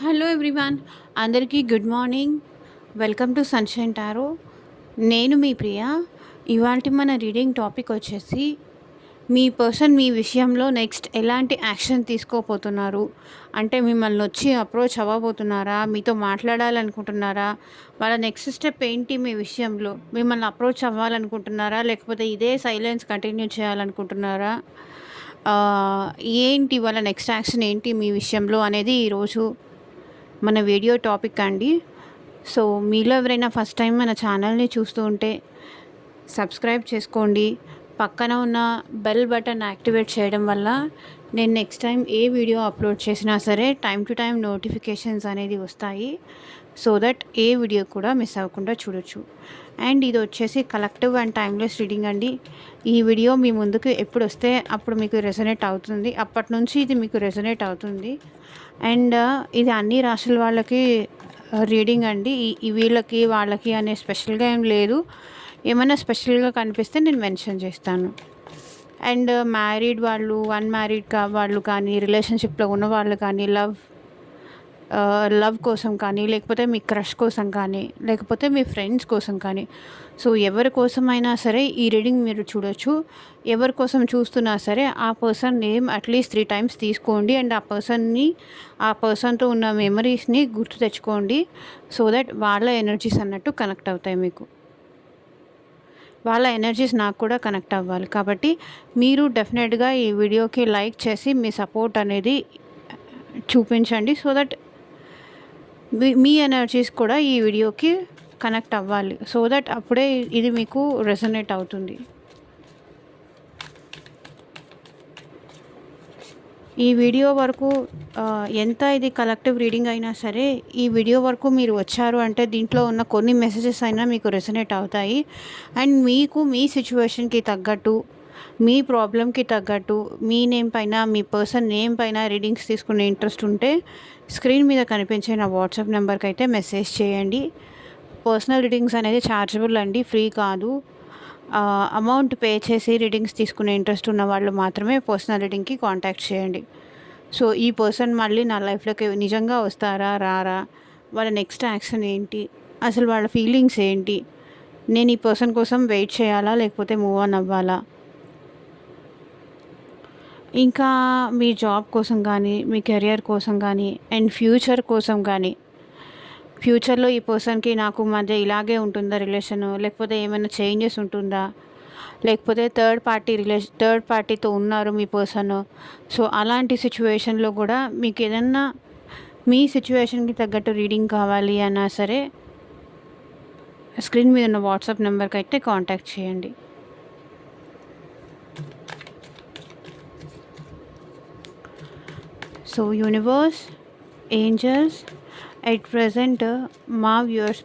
Hello everyone, అందరికీ good morning. Welcome to sunshine tarot. నేను మీ ప్రియ. ఇవాల్టి మన రీడింగ్ టాపిక్ వచ్చేసి మీ పర్సన్ మీ విషయంలో నెక్స్ట్ ఎలాంటి యాక్షన్ తీసుకోపోతున్నారు. అంటే మిమ్మల్ని వచ్చి అప్రోచ్ అవ్వబోతున్నారా, మీతో మాట్లాడాలనుకుంటున్నారా, వాళ్ళ నెక్స్ట్ స్టెప్ ఏంటి మీ విషయంలో, మిమ్మల్ని అప్రోచ్ అవ్వాలనుకుంటున్నారా, లేకపోతే ఇదే సైలెన్స్ కంటిన్యూ చేయాలనుకుంటున్నారా, ఆ, ఏంటి వాళ్ళ నెక్స్ట్ యాక్షన్ ఏంటి మీ విషయంలో అనేది ఈరోజు మన వీడియో టాపిక్ అండి. సో మీలో ఎవరైనా ఫస్ట్ టైం మన ఛానల్ని చూస్తూ ఉంటే సబ్స్క్రైబ్ చేసుకోండి. పక్కన ఉన్న బెల్ బటన్ యాక్టివేట్ చేయడం వల్ల నేను నెక్స్ట్ టైం ఏ వీడియో అప్లోడ్ చేసినా సరే టైం టు టైం నోటిఫికేషన్స్ అనేది వస్తాయి. సో దట్ ఏ వీడియో కూడా మిస్ అవ్వకుండా చూడొచ్చు. అండ్ ఇది వచ్చేసి కలెక్టివ్ అండ్ టైమ్లెస్ రీడింగ్ అండి. ఈ వీడియో మీ ముందుకు ఎప్పుడు వస్తే అప్పుడు మీకు రెజొనేట్ అవుతుంది, అప్పటి నుంచి ఇది మీకు రెజొనేట్ అవుతుంది. అండ్ ఇది అన్ని రాశుల వాళ్ళకి రీడింగ్ అండి. వీళ్ళకి వాళ్ళకి అనే స్పెషల్గా ఏం లేదు. ఏమైనా స్పెషల్గా కనిపిస్తే నేను మెన్షన్ చేస్తాను. అండ్ మ్యారీడ్ వాళ్ళు, అన్మ్యారీడ్ వాళ్ళు కానీ, రిలేషన్షిప్లో ఉన్న వాళ్ళు కానీ, లవ్ కోసం కానీ, లేకపోతే మీ క్రష్ కోసం కానీ, లేకపోతే మీ ఫ్రెండ్స్ కోసం కానీ, సో ఎవరి కోసమైనా సరే ఈ రీడింగ్ మీరు చూడొచ్చు. ఎవరి కోసం చూస్తున్నా సరే ఆ పర్సన్ నేమ్ అట్లీస్ట్ 3 టైమ్స్ తీసుకోండి. అండ్ ఆ పర్సన్తో ఉన్న మెమరీస్ని గుర్తు తెచ్చుకోండి. సో దట్ వాళ్ళ ఎనర్జీస్ అన్నట్టు కనెక్ట్ అవుతాయి మీకు. వాళ్ళ ఎనర్జీస్ నాకు కూడా కనెక్ట్ అవ్వాలి. కాబట్టి మీరు డెఫినెట్గా ఈ వీడియోకి లైక్ చేసి మీ సపోర్ట్ అనేది చూపించండి. సో దట్ మీ ఎనర్జీస్ కూడా ఈ వీడియోకి కనెక్ట్ అవ్వాలి. సో దట్ అప్పుడే ఇది మీకు రెజొనేట్ అవుతుంది. ఈ వీడియో వరకు ఎంత ఇది కలెక్టివ్ రీడింగ్ అయినా సరే ఈ వీడియో వరకు మీరు వచ్చారు అంటే దీంట్లో ఉన్న కొన్ని మెసేజెస్ అయినా మీకు రెజొనేట్ అవుతాయి. అండ్ మీకు మీ సిచ్యువేషన్కి తగ్గట్టు, మీ ప్రాబ్లంకి తగ్గట్టు, మీ నేమ్ పైన, మీ పర్సన్ నేమ్ పైన రీడింగ్స్ తీసుకునే ఇంట్రెస్ట్ ఉంటే స్క్రీన్ మీద కనిపించే నా వాట్సాప్ నెంబర్కి అయితే మెసేజ్ చేయండి. పర్సనల్ రీడింగ్స్ అనేది ఛార్జబుల్ అండి, ఫ్రీ కాదు. అమౌంట్ పే చేసి రీడింగ్స్ తీసుకునే ఇంట్రెస్ట్ ఉన్న వాళ్ళు మాత్రమే పర్సనల్ రీడింగ్కి కాంటాక్ట్ చేయండి. సో ఈ పర్సన్ మళ్ళీ నా లైఫ్లోకి నిజంగా వస్తారా, రారా, వాళ్ళ నెక్స్ట్ యాక్షన్ ఏంటి, అసలు వాళ్ళ ఫీలింగ్స్ ఏంటి, నేను ఈ పర్సన్ కోసం వెయిట్ చేయాలా లేకపోతే మూవ్ ఆన్ అవ్వాలా, ఇంకా మీ జాబ్ కోసం కానీ, మీ కెరియర్ కోసం కానీ, అండ్ ఫ్యూచర్ కోసం కానీ, ఫ్యూచర్లో ఈ పర్సన్కి నాకు మధ్య ఇలాగే ఉంటుందా రిలేషను, లేకపోతే ఏమైనా చేంజెస్ ఉంటుందా, లేకపోతే థర్డ్ పార్టీతో ఉన్నారు మీ పర్సన్. సో అలాంటి సిచ్యువేషన్లో కూడా మీకు ఏదన్నా మీ సిచ్యువేషన్కి తగ్గట్టు రీడింగ్ కావాలి అన్నా సరే స్క్రీన్ మీద ఉన్న వాట్సాప్ నెంబర్కి అయితే కాంటాక్ట్ చేయండి. So universe, angels, at present మా వ్యూవర్స్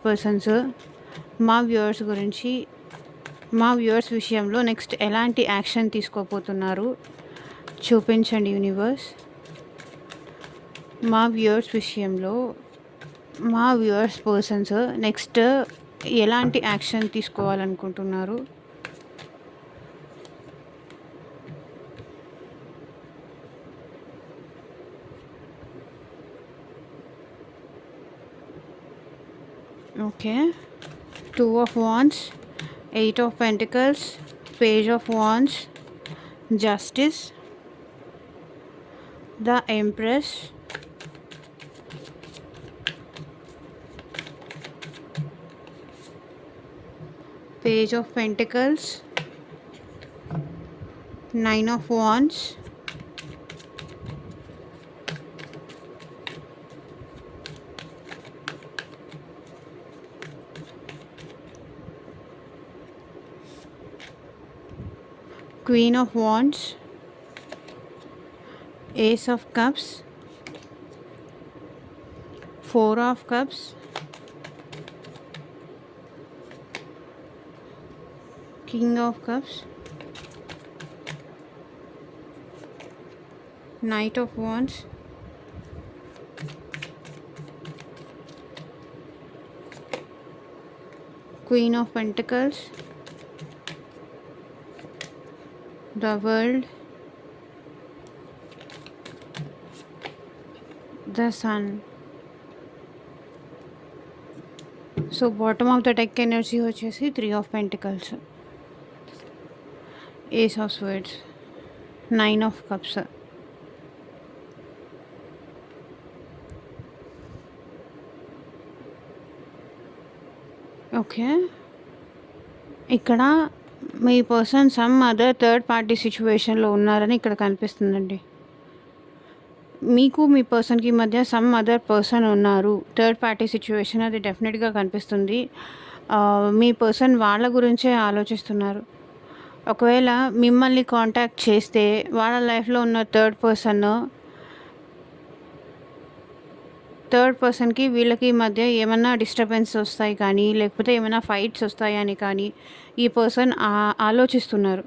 గురించి, మా వ్యూవర్స్ విషయంలో నెక్స్ట్ ఎలాంటి యాక్షన్ తీసుకోపోతున్నారు చూపించండి యూనివర్స్. మా వ్యూవర్స్ విషయంలో మా వ్యూవర్స్ పర్సన్స్ నెక్స్ట్ ఎలాంటి యాక్షన్ తీసుకోవాలనుకుంటున్నారు. Okay, 2 of Wands, 8 of Pentacles, Page of Wands, Justice, the Empress, Page of Pentacles, 9 of Wands, Queen of Wands, Ace of Cups, 4 of Cups, King of Cups, Knight of Wands, Queen of Pentacles, the World, the Sun. So bottom of the deck energy వచ్చేసి 3 of pentacles, ace of swords, 9 of cups. Okay, ఇక్కడ మీ person some other third party సిచ్యువేషన్లో ఉన్నారని ఇక్కడ కనిపిస్తుందండి. మీకు మీ పర్సన్కి మధ్య సమ్ అదర్ పర్సన్ ఉన్నారు, థర్డ్ పార్టీ సిచ్యువేషన్ అది డెఫినెట్గా కనిపిస్తుంది. మీ పర్సన్ వాళ్ళ గురించే ఆలోచిస్తున్నారు. ఒకవేళ మిమ్మల్ని కాంటాక్ట్ చేస్తే వాళ్ళ లైఫ్లో ఉన్న థర్డ్ పర్సన్కి వీళ్ళకి మధ్య ఏమన్నా డిస్టర్బెన్స్ వస్తాయి కానీ, లేకపోతే ఏమైనా ఫైట్స్ వస్తాయని కానీ ఈ పర్సన్ ఆలోచిస్తున్నారు.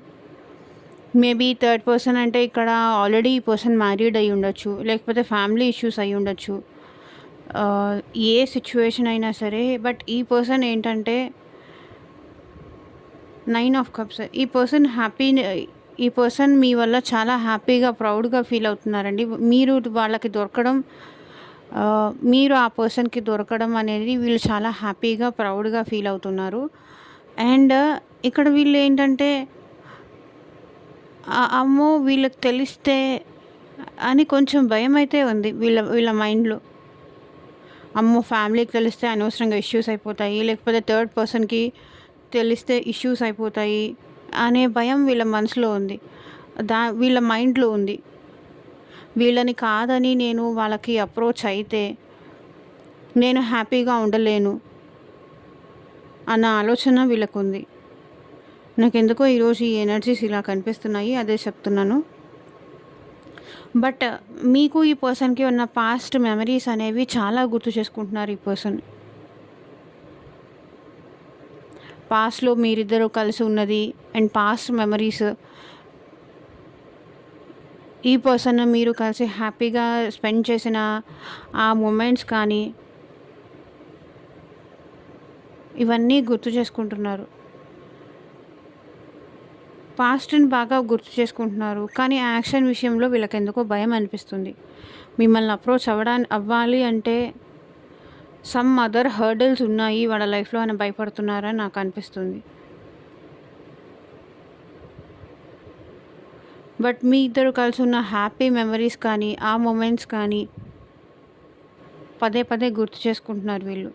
మేబీ థర్డ్ పర్సన్ అంటే ఇక్కడ ఆల్రెడీ ఈ పర్సన్ మ్యారీడ్ అయి ఉండొచ్చు, లేకపోతే ఫ్యామిలీ ఇష్యూస్ అయి ఉండొచ్చు, ఏ సిచ్యువేషన్ అయినా సరే. బట్ ఈ పర్సన్ ఏంటంటే 9 ఆఫ్ కప్స్. ఈ పర్సన్ మీ వల్ల చాలా హ్యాపీగా ప్రౌడ్గా ఫీల్ అవుతున్నారండి. మీరు వాళ్ళకి దొరకడం, మీరు ఆ పర్సన్కి దొరకడం అనేది వీళ్ళు చాలా హ్యాపీగా ప్రౌడ్గా ఫీల్ అవుతున్నారు. అండ్ ఇక్కడ వీళ్ళు ఏంటంటే అమ్మో వీళ్ళకి తెలిస్తే అని కొంచెం భయం అయితే ఉంది వీళ్ళ మైండ్లో. అమ్మో ఫ్యామిలీకి తెలిస్తే అనవసరంగా ఇష్యూస్ అయిపోతాయి, లేకపోతే థర్డ్ పర్సన్కి తెలిస్తే ఇష్యూస్ అయిపోతాయి అనే భయం వీళ్ళ మనసులో ఉంది, వీళ్ళ మైండ్లో ఉంది. వీళ్ళని కాదని నేను వాళ్ళకి అప్రోచ్ అయితే నేను హ్యాపీగా ఉండలేను అన్న ఆలోచన వీళ్ళకు ఉంది. నాకెందుకో ఈరోజు ఈ ఎనర్జీస్ ఇలా కనిపిస్తున్నాయి, అదే చెప్తున్నాను. బట్ మీకు ఈ పర్సన్కి ఉన్న పాస్ట్ మెమరీస్ అనేవి చాలా గుర్తు చేసుకుంటున్నారు ఈ పర్సన్. పాస్ట్లో మీరిద్దరూ కలిసి ఉన్నది అండ్ పాస్ట్ మెమరీస్, ఈ పర్సన్ మీరు కలిసి హ్యాపీగా స్పెండ్ చేసిన ఆ మూమెంట్స్ కానీ ఇవన్నీ గుర్తు చేసుకుంటున్నారు. పాస్ట్ని బాగా గుర్తు చేసుకుంటున్నారు, కానీ యాక్షన్ విషయంలో వీళ్ళకి ఎందుకో భయం అనిపిస్తుంది. మిమ్మల్ని అప్రోచ్ అవ్వాలి అంటే సమ్ అదర్ హర్డల్స్ ఉన్నాయి వాళ్ళ లైఫ్లో అని భయపడుతున్నారని నాకు అనిపిస్తుంది. బట్ మీ ఇద్దరు కలిసి ఉన్న హ్యాపీ మెమరీస్ కానీ ఆ మూమెంట్స్ కానీ పదే పదే గుర్తు చేసుకుంటున్నారు వీళ్ళు.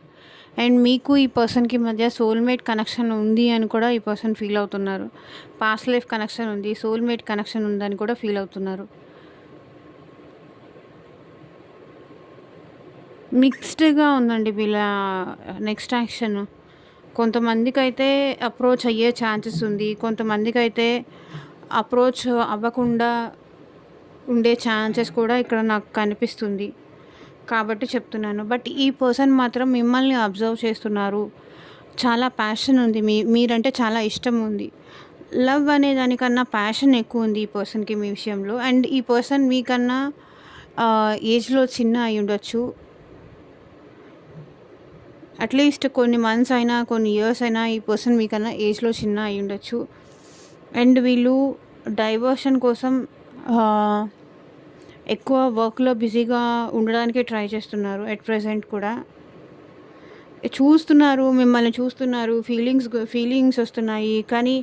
అండ్ మీకు ఈ పర్సన్కి మధ్య సోల్మేట్ కనెక్షన్ ఉంది అని కూడా ఈ పర్సన్ ఫీల్ అవుతున్నారు. పాస్ట్ లైఫ్ కనెక్షన్ ఉంది, సోల్మేట్ కనెక్షన్ ఉందని కూడా ఫీల్ అవుతున్నారు. మిక్స్డ్గా ఉందండి వీళ్ళ నెక్స్ట్ యాక్షన్. కొంతమందికి అయితే అప్రోచ్ అయ్యే ఛాన్సెస్ ఉంది, కొంతమందికి అయితే అప్రోచ్ అవ్వకుండా ఉండే ఛాన్సెస్ కూడా ఇక్కడ నాకు కనిపిస్తుంది, కాబట్టి చెప్తున్నాను. బట్ ఈ పర్సన్ మాత్రం మిమ్మల్ని అబ్జర్వ్ చేస్తున్నారు, చాలా ప్యాషన్ ఉంది, మీరంటే చాలా ఇష్టం ఉంది. లవ్ అనే దానికన్నా ప్యాషన్ ఎక్కువ ఉంది ఈ పర్సన్కి మీ విషయంలో. అండ్ ఈ పర్సన్ మీకన్నా ఏజ్లో చిన్న అయి ఉండొచ్చు, అట్లీస్ట్ కొన్ని మంత్స్ అయినా కొన్ని ఇయర్స్ అయినా ఈ పర్సన్ మీకన్నా ఏజ్లో చిన్న అయి ఉండొచ్చు. అండ్ వీళ్ళు డైవర్షన్ కోసం ఎక్కువ వర్క్లో బిజీగా ఉండడానికి ట్రై చేస్తున్నారు. ఎట్ ప్రెజెంట్ కూడా మిమ్మల్ని చూస్తున్నారు, ఫీలింగ్స్ వస్తున్నాయి, కానీ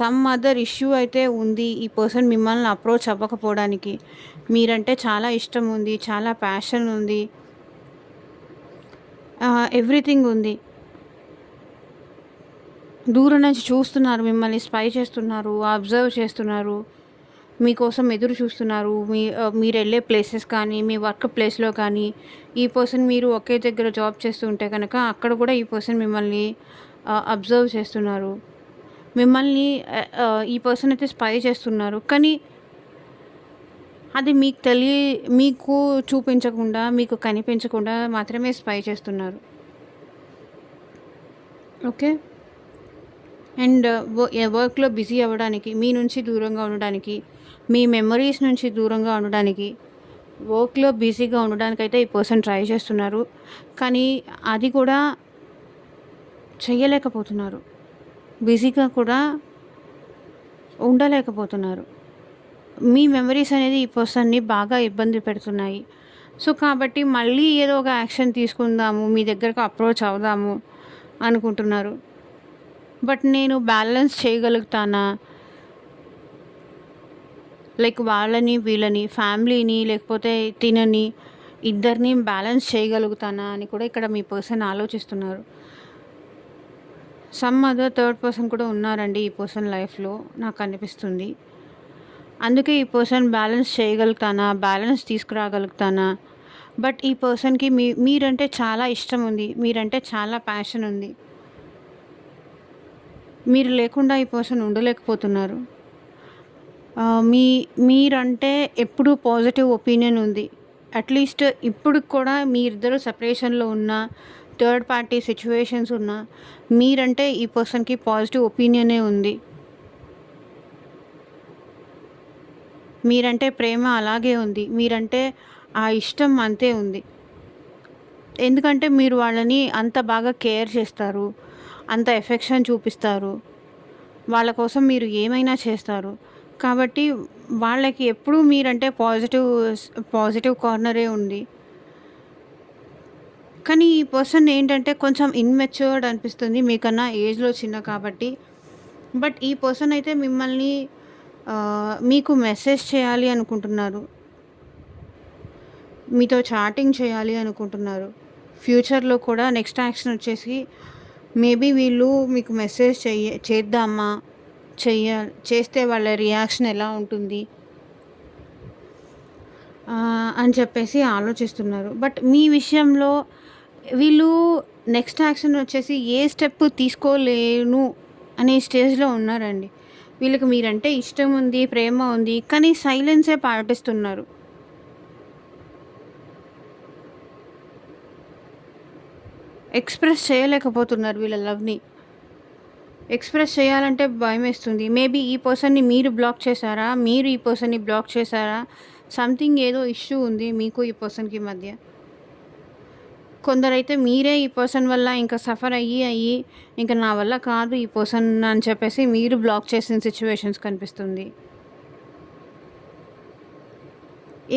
సమ్ అదర్ ఇష్యూ అయితే ఉంది ఈ పర్సన్ మిమ్మల్ని అప్రోచ్ అవ్వకపోవడానికి. మీరంటే చాలా ఇష్టం ఉంది, చాలా ప్యాషన్ ఉంది, ఎవ్రీథింగ్ ఉంది. దూరం నుంచి చూస్తున్నారు, మిమ్మల్ని స్పై చేస్తున్నారు, అబ్జర్వ్ చేస్తున్నారు, మీకోసం ఎదురు చూస్తున్నారు. మీరు వెళ్ళే ప్లేసెస్ కానీ, మీ వర్క్ ప్లేస్లో కానీ, ఈ పర్సన్ మీరు ఒకే దగ్గర జాబ్ చేస్తూ ఉంటే కనుక అక్కడ కూడా ఈ పర్సన్ మిమ్మల్ని అబ్జర్వ్ చేస్తున్నారు. ఈ పర్సన్ అయితే స్పై చేస్తున్నారు, కానీ అది మీకు చూపించకుండా, మీకు కనిపించకుండా మాత్రమే స్పై చేస్తున్నారు. ఓకే, అండ్ వర్క్లో బిజీ అవ్వడానికి, మీ నుంచి దూరంగా ఉండడానికి, మీ మెమరీస్ నుంచి దూరంగా ఉండడానికి, వర్క్లో బిజీగా ఉండడానికి అయితే ఈ పర్సన్ ట్రై చేస్తున్నారు, కానీ అది కూడా చేయలేకపోతున్నారు. బిజీగా కూడా ఉండలేకపోతున్నారు. మీ మెమరీస్ అనేది ఈ పర్సన్ని బాగా ఇబ్బంది పెడుతున్నాయి. సో కాబట్టి మళ్ళీ ఏదో ఒక యాక్షన్ తీసుకుందాము, మీ దగ్గరకు అప్రోచ్ అవుదాము అనుకుంటున్నారు. బట్ నేను బ్యాలెన్స్ చేయగలుగుతానా? లైక్ వాళ్ళని, వీళ్ళని, ఫ్యామిలీని లేకపోతే తినని ఇద్దరిని బ్యాలెన్స్ చేయగలుగుతానా అని కూడా ఇక్కడ మీ పర్సన్ ఆలోచిస్తున్నారు. సమ్ అదర్ థర్డ్ పర్సన్ కూడా ఉన్నారండి ఈ పర్సన్ లైఫ్‌లో నాకనిపిస్తుంది. అందుకే ఈ పర్సన్ బ్యాలెన్స్ చేయగలుగుతానా? బ్యాలెన్స్ తీసుకురాగలుగుతానా? బట్ ఈ పర్సన్‌కి మీరంటే చాలా ఇష్టం ఉంది. మీరంటే చాలా ప్యాషన్ ఉంది. మీరు లేకుండా ఈ పర్సన్ ఉండలేకపోతున్నారు. మీ మీరంటే ఎప్పుడూ పాజిటివ్ ఒపీనియన్ ఉంది. అట్‌లీస్ట్ ఇప్పటికి కూడా మీరిద్దరూ సెపరేషన్‌లో ఉన్నా, థర్డ్ పార్టీ సిట్యుయేషన్స్ ఉన్నా, మీరంటే ఈ పర్సన్‌కి పాజిటివ్ ఒపీనియనే ఉంది. మీరంటే ప్రేమ అలాగే ఉంది. మీరంటే ఆ ఇష్టం అంతే ఉంది. ఎందుకంటే మీరు వాళ్ళని అంత బాగా కేర్ చేస్తారు. అంత ఎఫెక్షన్ చూపిస్తారు. వాళ్ళ కోసం మీరు ఏమైనా చేస్తారు. కాబట్టి వాళ్ళకి ఎప్పుడూ మీరంటే పాజిటివ్ కార్నరే ఉంది. కానీ ఈ పర్సన్ ఏంటంటే కొంచెం ఇమ్మెచ్యూర్డ్ అనిపిస్తుంది మీకన్నా ఏజ్‌లో చిన్న కాబట్టి. బట్ ఈ పర్సన్ అయితే మిమ్మల్ని మీకు మెసేజ్ చేయాలి అనుకుంటున్నారు. మీతో చాటింగ్ చేయాలి అనుకుంటున్నారు. ఫ్యూచర్‌లో కూడా నెక్స్ట్ యాక్షన్ వచ్చేసి మేబీ వీళ్ళు మీకు మెసేజ్ చేద్దామా? చెయ్య చేస్తే వాళ్ళ రియాక్షన్ ఎలా ఉంటుంది? అని చెప్పేసి ఆలోచిస్తున్నారు. బట్ మీ విషయంలో వీళ్ళు నెక్స్ట్ యాక్షన్ వచ్చేసి ఏ స్టెప్ తీసుకోలేను అనే స్టేజ్‌లో ఉన్నారండి. వీళ్ళకి మీరంటే ఇష్టం ఉంది, ప్రేమ ఉంది. కానీ సైలెన్సే పాటిస్తున్నారు. ఎక్స్‌ప్రెస్ చేయలేకపోతున్నారు వీళ్ళ లవ్‌ని. ఎక్స్‌ప్రెస్ చేయాలంటే భయమేస్తుంది. మేబీ ఈ పర్సన్‌ని మీరు బ్లాక్ చేశారా? మీరు ఈ పర్సన్‌ని బ్లాక్ చేశారా? సంథింగ్ ఏదో ఇష్యూ ఉంది మీకు ఈ పర్సన్‌కి మధ్య. కొందరైతే మీరే ఈ పర్సన్ వల్ల ఇంకా సఫర్ అయ్యి ఇంక నా వల్ల కాదు ఈ పర్సన్ అని చెప్పేసి మీరు బ్లాక్ చేసిన సిట్యుయేషన్స్ కనిపిస్తుంది.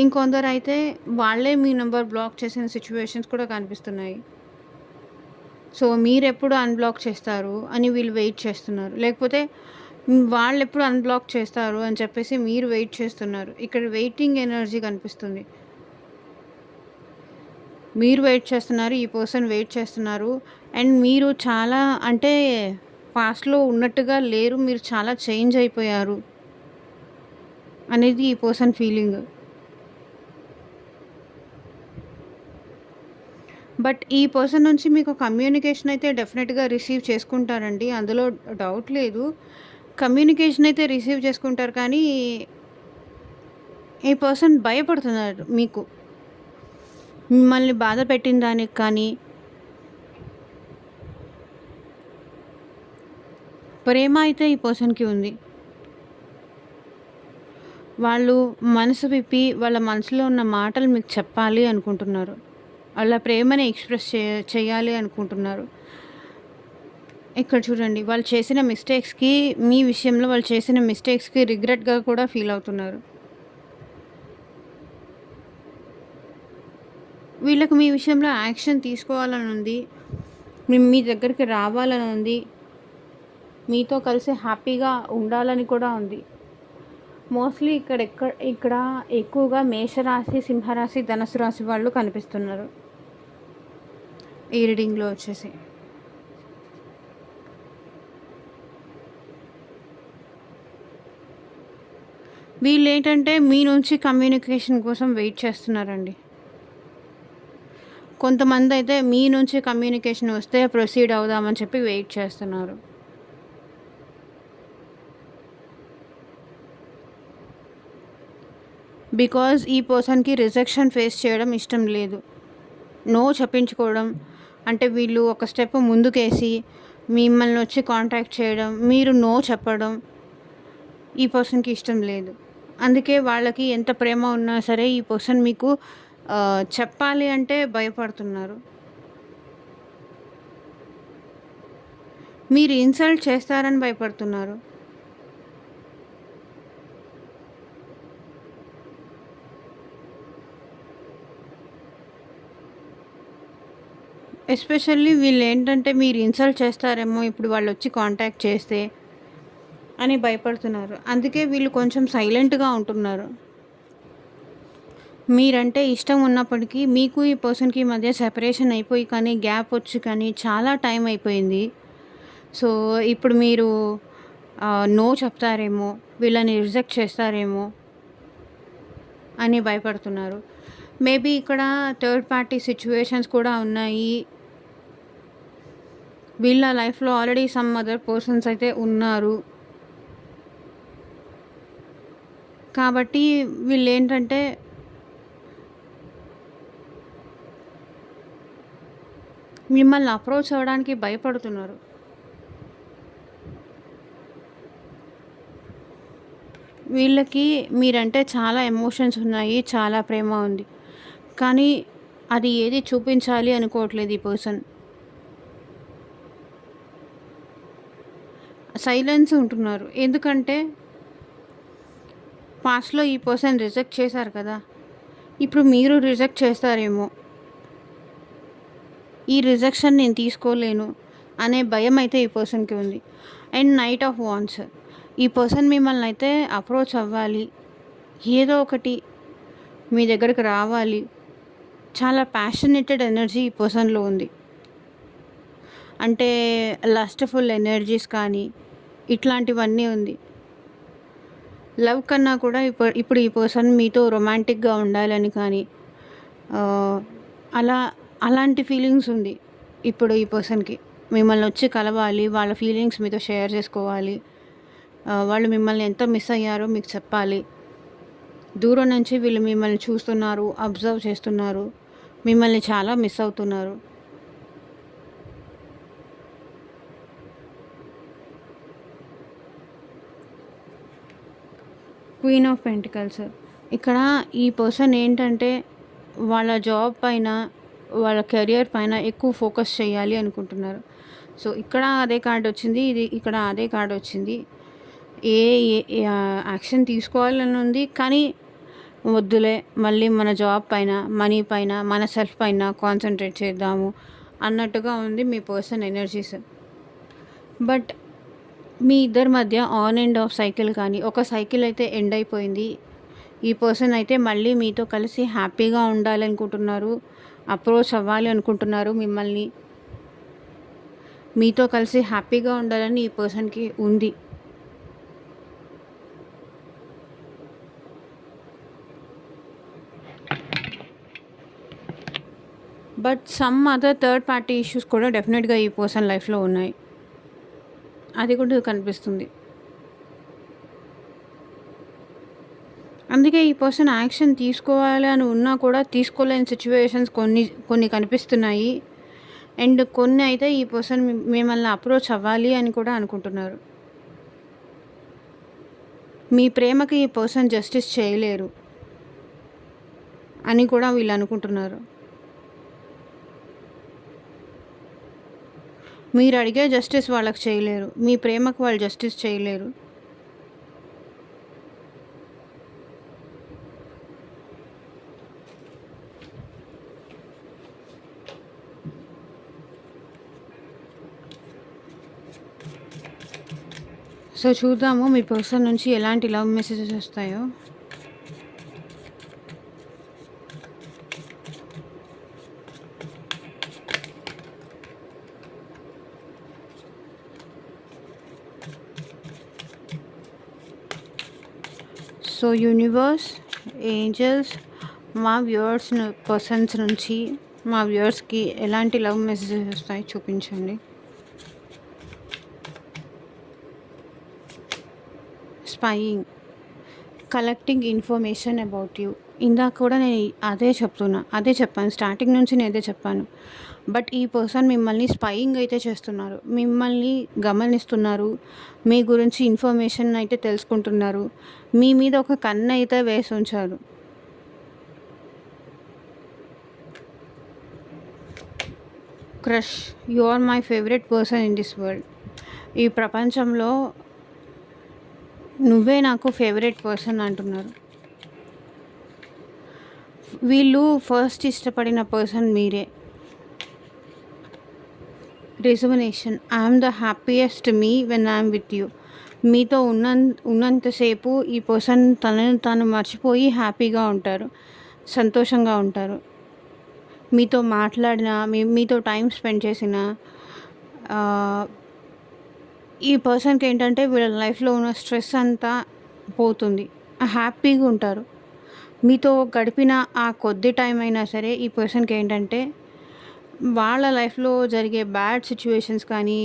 ఇంకొందరైతే వాళ్ళే మీ నంబర్ బ్లాక్ చేసిన సిట్యుయేషన్స్ కూడా కనిపిస్తున్నాయి. సో, మీరెప్పుడు అన్‌బ్లాక్ చేస్తారు అని వీళ్ళు వెయిట్ చేస్తున్నారు. లేకపోతే వాళ్ళెప్పుడు అన్‌బ్లాక్ చేస్తారు అని చెప్పేసి మీరు వెయిట్ చేస్తున్నారు. ఇక్కడ వెయిటింగ్ ఎనర్జీ కనిపిస్తుంది. మీరు వెయిట్ చేస్తున్నారు. ఈ పర్సన్ వెయిట్ చేస్తున్నారు. అండ్ మీరు చాలా అంటే పాస్ట్‌లో ఉన్నట్టుగా లేరు. మీరు చాలా చేంజ్ అయిపోయారు అనేది ఈ పర్సన్ ఫీలింగ్. బట్ ఈ పర్సన్ నుంచి మీకు కమ్యూనికేషన్ అయితే డెఫినెట్‌గా రిసీవ్ చేసుకుంటారండి. అందులో డౌట్ లేదు. కమ్యూనికేషన్ అయితే రిసీవ్ చేసుకుంటారు కానీ, ఈ పర్సన్ భయపడుతున్నారు మీకు. మిమ్మల్ని బాధ పెట్టిన దానికి కానీ, ప్రేమ అయితే ఈ పర్సన్‌కి ఉంది. వాళ్ళు మనసు విప్పి వాళ్ళ మనసులో ఉన్న మాటలు మీకు చెప్పాలి అనుకుంటున్నారు. వాళ్ళ ప్రేమని ఎక్స్‌ప్రెస్ చేయాలి అనుకుంటున్నారు. ఇక్కడ చూడండి వాళ్ళు చేసిన మిస్టేక్స్‌కి మీ విషయంలో వాళ్ళు చేసిన మిస్టేక్స్‌కి రిగ్రెట్‌గా కూడా ఫీల్ అవుతున్నారు. వీళ్ళకి మీ విషయంలో యాక్షన్ తీసుకోవాలని ఉంది. మీ దగ్గరికి రావాలని ఉంది. మీతో కలిసి హ్యాపీగా ఉండాలని కూడా ఉంది. మోస్ట్‌లీ ఇక్కడ ఎక్కువగా మేషరాశి, సింహరాశి, ధనుసు రాశి వాళ్ళు కనిపిస్తున్నారు. ఈ రీడింగ్‌లో వచ్చేసి. వీళ్ళేంటంటే మీ నుంచి కమ్యూనికేషన్ కోసం వెయిట్ చేస్తున్నారండి. కొంతమందైతే మీ నుంచి కమ్యూనికేషన్ వస్తే ప్రొసీడ్ అవుదామని చెప్పి వెయిట్ చేస్తున్నారు. బికాజ్ ఈ పర్సన్‌కి రిజెక్షన్ ఫేస్ చేయడం ఇష్టం లేదు. నో చెప్పించుకోవడం అంటే వీళ్ళు ఒక స్టెప్ ముందుకేసి మిమ్మల్ని వచ్చి కాంటాక్ట్ చేయడం, మీరు నో చెప్పడం ఈ పర్సన్‌కి ఇష్టం లేదు. అందుకే వాళ్ళకి ఎంత ప్రేమ ఉన్నా సరే ఈ పర్సన్ మీకు చెప్పాలి అంటే భయపడుతున్నారు. మీరు ఇన్సల్ట్ చేస్తారని భయపడుతున్నారు. ఎస్పెషల్లీ వీళ్ళేంటంటే మీరు ఇన్సల్ట్ చేస్తారేమో ఇప్పుడు వాళ్ళొచ్చి కాంటాక్ట్ చేస్తే అని భయపడుతున్నారు. అందుకే వీళ్ళు కొంచెం సైలెంట్‌గా ఉంటున్నారు. మీరంటే ఇష్టం ఉన్నప్పటికీ మీకు ఈ పర్సన్‌కి మధ్య సెపరేషన్ అయిపోయి కానీ, గ్యాప్ వచ్చి కానీ చాలా టైం అయిపోయింది. సో, ఇప్పుడు మీరు నో చెప్తారేమో, వీళ్ళని రిజెక్ట్ చేస్తారేమో అని భయపడుతున్నారు. మేబీ ఇక్కడ థర్డ్ పార్టీ సిట్యుయేషన్స్ కూడా ఉన్నాయి. వీళ్ళ లైఫ్‌లో ఆల్రెడీ సమ్ అదర్ పర్సన్స్ అయితే ఉన్నారు. కాబట్టి వీళ్ళేంటంటే మిమ్మల్ని అప్రోచ్ అవ్వడానికి భయపడుతున్నారు. వీళ్ళకి మీరంటే చాలా ఎమోషన్స్ ఉన్నాయి. చాలా ప్రేమ ఉంది. కానీ అది ఏది చూపించాలి అనుకోవట్లేదు ఈ పర్సన్. సైలెన్స్ ఉంటున్నారు. ఎందుకంటే పాస్ట్‌లో ఈ పర్సన్ రిజెక్ట్ చేశారు కదా! ఇప్పుడు మీరు రిజెక్ట్ చేస్తారేమో. ఈ రిజెక్షన్ నేను తీసుకోలేను అనే భయం అయితే ఈ పర్సన్‌కి ఉంది. And knight of wands. ఈ పర్సన్ మిమ్మల్ని అయితే అప్రోచ్ అవ్వాలి. ఏదో ఒకటి మీ దగ్గరికి రావాలి. చాలా ప్యాషనేటెడ్ ఎనర్జీ ఈ పర్సన్‌లో ఉంది. అంటే లస్ట్‌ఫుల్ ఎనర్జీస్ కానీ ఇట్లాంటివన్నీ ఉంది. లవ్ కన్నా కూడా ఇప్పుడు ఈ పర్సన్ మీతో రొమాంటిక్‌గా ఉండాలని కానీ అలా అలాంటి ఫీలింగ్స్ ఉంది ఇప్పుడు ఈ పర్సన్‌కి. మిమ్మల్ని వచ్చి కలవాలి. వాళ్ళ ఫీలింగ్స్ మీతో షేర్ చేసుకోవాలి. వాళ్ళు మిమ్మల్ని ఎంత మిస్ అయ్యారో మీకు చెప్పాలి. దూరం నుంచి వీళ్ళు మిమ్మల్ని చూస్తున్నారు, అబ్జర్వ్ చేస్తున్నారు. మిమ్మల్ని చాలా మిస్ అవుతున్నారు. Queen of pentacles. ఇక్కడ ఈ పర్సన్ ఏంటంటే వాళ్ళ జాబ్ పైన, వాళ్ళ కెరియర్ పైన ఎక్కువ ఫోకస్ చేయాలి అనుకుంటున్నారు. సో, ఇక్కడ అదే కార్డ్ వచ్చింది. ఇక్కడ అదే కార్డ్ వచ్చింది. ఏ యాక్షన్ తీసుకోవాలని ఉంది. కానీ వద్దులే, మళ్ళీ మన జాబ్ పైన, మనీ పైన, మన సెల్ఫ్ పైన కాన్సంట్రేట్ చేద్దాము అన్నట్టుగా ఉంది మీ పర్సన్ ఎనర్జీస్. బట్ మీ ఇద్దరి మధ్య ఆన్ అండ్ ఆఫ్ సైకిల్ కానీ, ఒక సైకిల్ అయితే ఎండ్ అయిపోయింది. ఈ పర్సన్ అయితే మళ్ళీ మీతో కలిసి హ్యాపీగా ఉండాలనుకుంటున్నారు. అప్రోచ్ అవ్వాలి అనుకుంటున్నారు మిమ్మల్ని. మీతో కలిసి హ్యాపీగా ఉండాలని ఈ పర్సన్‌కి ఉంది. But some other third party issues కూడా డెఫినెట్‌గా ఈ పర్సన్ లైఫ్‌లో ఉన్నాయి. అది కూడా కనిపిస్తుంది. అందుకే ఈ పర్సన్ యాక్షన్ తీసుకోవాలి అని ఉన్నా కూడా తీసుకోలేని సిచ్యువేషన్స్ కొన్ని కనిపిస్తున్నాయి. అండ్ కొన్ని అయితే ఈ పర్సన్ మిమ్మల్ని అప్రోచ్ అవ్వాలి అని కూడా అనుకుంటున్నారు. మీ ప్రేమకి ఈ పర్సన్ జస్టిస్ చేయలేరు అని కూడా వీళ్ళు అనుకుంటున్నారు. మీరు అడిగే జస్టిస్ వాళ్ళకి చేయలేరు. మీ ప్రేమకు వాళ్ళు జస్టిస్ చేయలేరు. సో చూద్దాము మీ పర్సన్ నుంచి ఎలాంటి లవ్ మెసేజెస్ వస్తాయో. సో యూనివర్స్, ఏంజల్స్, మా వ్యూవర్స్ పర్సన్స్ నుంచి మా వ్యూవర్స్కి ఎలాంటి లవ్ మెసేజెస్ వస్తాయి చూపించండి. Spying, collecting information about you. ఇందాక కూడా నేను అదే చెప్పాను. స్టార్టింగ్ నుంచి నేను అదే చెప్పాను. బట్ ఈ పర్సన్ మిమ్మల్ని స్పైయింగ్ అయితే చేస్తున్నారు. మిమ్మల్ని గమనిస్తున్నారు. మీ గురించి ఇన్ఫర్మేషన్ అయితే తెలుసుకుంటున్నారు. మీ మీద ఒక కన్ను అయితే వేసి ఉంచారు. Crush, you are my favourite person in this world. ఈ ప్రపంచంలో నువ్వే నాకు ఫేవరెట్ పర్సన్ అంటున్నారు. వీళ్ళు ఫస్ట్ ఇష్టపడిన పర్సన్ మీరే. రిజర్వనేషన్. I'm the happiest me when I'm with you. మీతో ఉన్నంతసేపు ఈ పర్సన్ తనని తాను మర్చిపోయి హ్యాపీగా ఉంటారు, సంతోషంగా ఉంటారు. మీతో మాట్లాడిన, మీతో టైం స్పెండ్ చేసిన ఈ పర్సన్కి ఏంటంటే వీళ్ళ లైఫ్లో ఉన్న స్ట్రెస్ అంతా పోతుంది, హ్యాపీగా ఉంటారు. మీతో గడిపిన ఆ కొద్ది టైం అయినా సరే ఈ పర్సన్కి ఏంటంటే వాళ్ళ లైఫ్లో జరిగే బ్యాడ్ సిచ్యువేషన్స్ కానీ,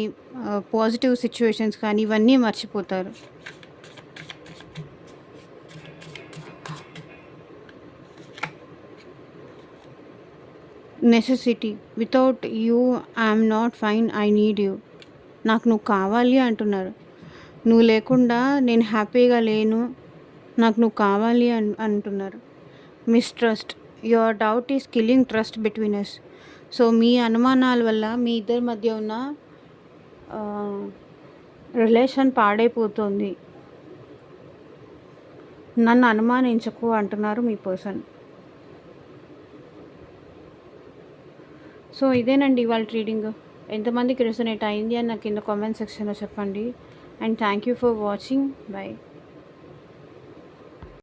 పాజిటివ్ సిచ్యువేషన్స్ కానీ ఇవన్నీ మర్చిపోతారు. Necessity. Without you I'm not fine, I need you. నాకు నువ్వు కావాలి అంటున్నారు. నువ్వు లేకుండా నేను హ్యాపీగా లేను, నాకు నువ్వు కావాలి అంటున్నారు. Mistrust. Your doubt is killing trust between us. So మీ అనుమానాల వల్ల మీ ఇద్దరి మధ్య ఉన్న రిలేషన్ పాడైపోతుంది. నన్ను అనుమానించకు అంటున్నారు మీ పర్సన్. సో ఇదేనండి ఇవాళ రీడింగ్. ఎంతమందికి రెసొనేట్ అయింది అని నాకు కింద కామెంట్ సెక్షన్లో చెప్పండి. And thank you for watching. By.